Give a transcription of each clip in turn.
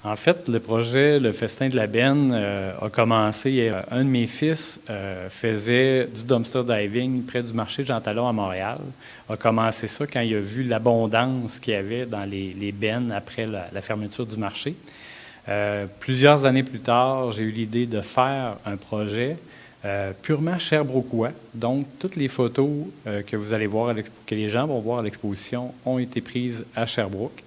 En fait, le projet Le Festin de la Benne a commencé. Un de mes fils faisait du dumpster diving près du marché Jean Talon à Montréal. A commencé ça quand il a vu l'abondance qu'il y avait dans les bennes après la fermeture du marché. Plusieurs années plus tard, j'ai eu l'idée de faire un projet purement sherbrookeois. Donc, toutes les photos que vous allez voir, que les gens vont voir à l'exposition, ont été prises à Sherbrooke.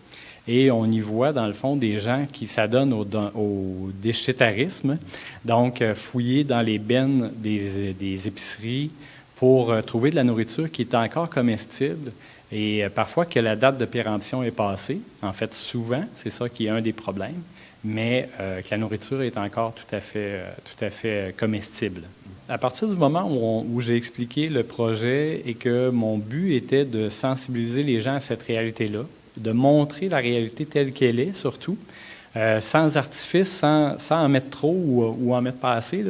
Et on y voit, dans le fond, des gens qui s'adonnent au déchétarisme, donc fouiller dans les bennes des épiceries pour trouver de la nourriture qui est encore comestible et parfois que la date de péremption est passée. En fait, souvent, c'est ça qui est un des problèmes, mais que la nourriture est encore tout à fait comestible. À partir du moment où j'ai expliqué le projet et que mon but était de sensibiliser les gens à cette réalité-là, de montrer la réalité telle qu'elle est, surtout, sans artifice, sans en mettre trop ou en mettre pas assez,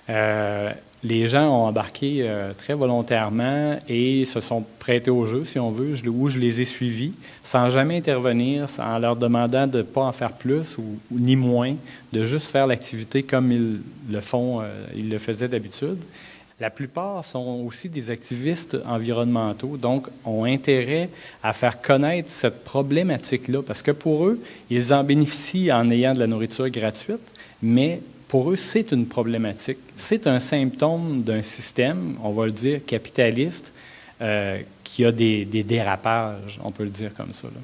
là. Les gens ont embarqué très volontairement et se sont prêtés au jeu, si on veut, où je les ai suivis, sans jamais intervenir, en leur demandant de ne pas en faire plus ou ni moins, de juste faire l'activité comme ils le faisaient d'habitude. La plupart sont aussi des activistes environnementaux, donc ont intérêt à faire connaître cette problématique-là, parce que pour eux, ils en bénéficient en ayant de la nourriture gratuite, mais pour eux, c'est une problématique. C'est un symptôme d'un système, on va le dire, capitaliste, qui a des dérapages, on peut le dire comme ça, là.